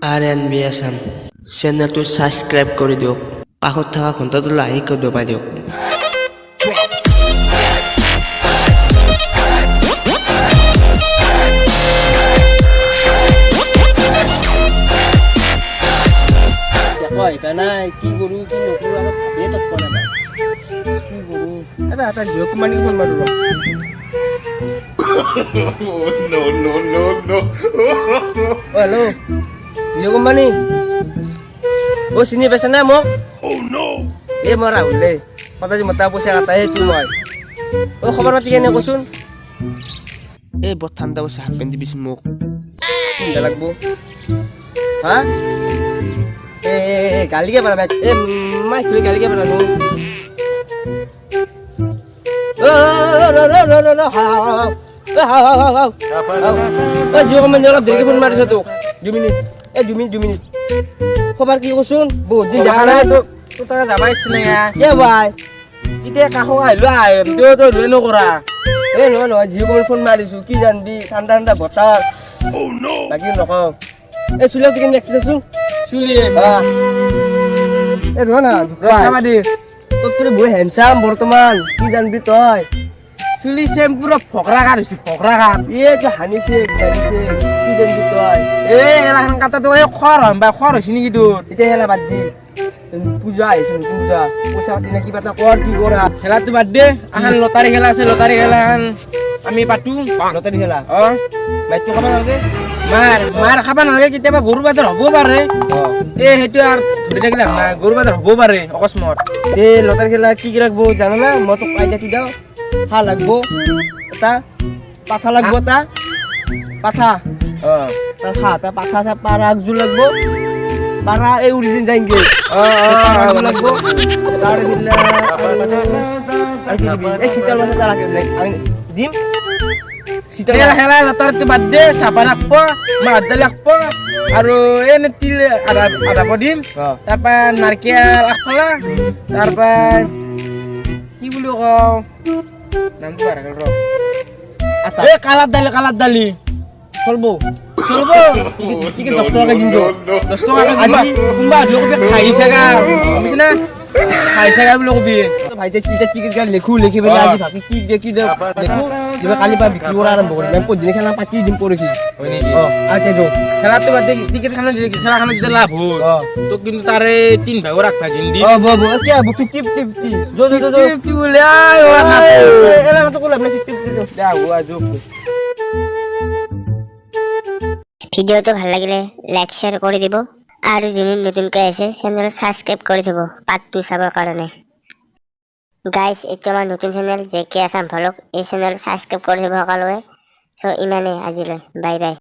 RNB Assam চেনেলটো subscribe কৰি দিয়ক কাষত থকা ঘণ্টাটো লাইক দবাই দিয়ক কই পেনাই কি কৰো কি নকৰো আমাক ভাবিয়ে তৎ পোৱা নাই কি কৰো এটা জিঅ' কোম্পানীক ফোন মাৰো No. হেল্ল' জিঅ' কোম্পানী চিনি পাইছা নে মোক এই মই ৰাহুল দেই সদায় মতা পইচা কাটাই সেইটো মই খবৰ পাতি কেনে কচোন এই বৰ ঠাণ্ডা বস্তু হাফ পেণ্ট দিবিচোন মোক পিন্ধা লাগব হা গালিকে পাৰা মাই তুমি গালিকে পাৰা নো জিঅ' কোম্পানী অলপ দেৰিকে ফোন মাৰিছ তোক 2 মিনিট খবৰ কি কচোন বহুত দিন দেখা নাই তোক তই যাবা ইচ্ছা কিয় ভাই এতিয়া কাষত আহিলো তই লৈ নকৰা নহয় জিঅ' কোম্পানী ফোন মাৰিছো কি জানবি ঠাণ্ডা বতাহ বাকী নকওঁ চুলিও টিকেন দেখিছাচোন চুলি ৰ না তোক পুৰা বহুত হেণ্ডচাম বৰ্তমান কি জানবি তই চুলি চেম পুৰা ফকৰা কাট হৈছে ফকৰা কাট এইটো হানিছে চানিছে কি জানবি তই এলাখান কাটাটো খৰ হৈছে নেকি তোৰ এতিয়া এলা বাদ দি পূজা আহিছে নতুন পূজা পইচা পাতি নে কিবা এটা কৰ কি কৰা খেলাটো বাদ দে আহান লটাৰী খেলা আছে লটাৰী খেলাখন আমি পাতো লটাৰী খেলা বাইকটো খাব নালাগে মাৰ খাব নালাগে কেতিয়াবা গৰু বাজাৰ হ'ব পাৰে সেইটো আৰু ধৰি থাকিলে গৰু বাজাৰ হ'ব পাৰে অকস্মাত লটাৰী খেলা কি লাগব জানো না মই তোক আইডিয়াটো দিওঁ হাঁহ লাগব এটা পাঠা লাগব এটা পাঠা পাঠা পাৰা একযোৰ লাগব পাৰা এই উৰিজিন যায়গে লাগব এই শীতল মাছ এটা দিম খেলা লটাৰীটো বাদ দে চাবা ৰাখব মাছ দালি ৰাখব আৰু এনে তিল আধা দিম তাৰপৰা নাৰিকেল আগফালা তাৰপৰা কি বুলি কওঁ নামটো পাহৰি গ'ল ৰ কালাৰ দালি চলব টিকেট 10 টকাকে দিম 10 টকাকে আজি কোনোবা খাই চাগা বুজিছ না খাই চাগা বুলি কবি ভাই টিকেট গাড়ী লিখি পেলাই আজি ভাবি কি লিখো কিবা কালি পৰা বিক্ৰী কৰা আৰম্ভ কৰিম আমি পৰদিনা খেলা পাতি দিম পৰহি হয় নেকি আচ্ছা খেলাটো বাদ দে টিকেট খানে খেলাখনত যেতিয়া লাভ হয় তোক কিন্তু তাৰে 3 ভাগৰ ৰাখবা জিন্দি কি হ'ব 50-50 বোলে এলা মত কলা 50-50 দা হোৱা যোগ ভিডিওটো ভাল লাগিলে লাইক শেয়াৰ কৰি দিব আৰু যোনে নতুনকৈ আছে চেনেল সাবস্ক্ৰাইব কৰি দিব পাৰ্ট 2 চাবৰ কাৰণে গাইস এইটো আমাৰ নতুন চেনেল জেকে আসাম ভ্লগ এই চেনেল সাবস্ক্ৰাইব কৰি দিব সকলোৱে সো ইমানে আজিলৈ বাই বাই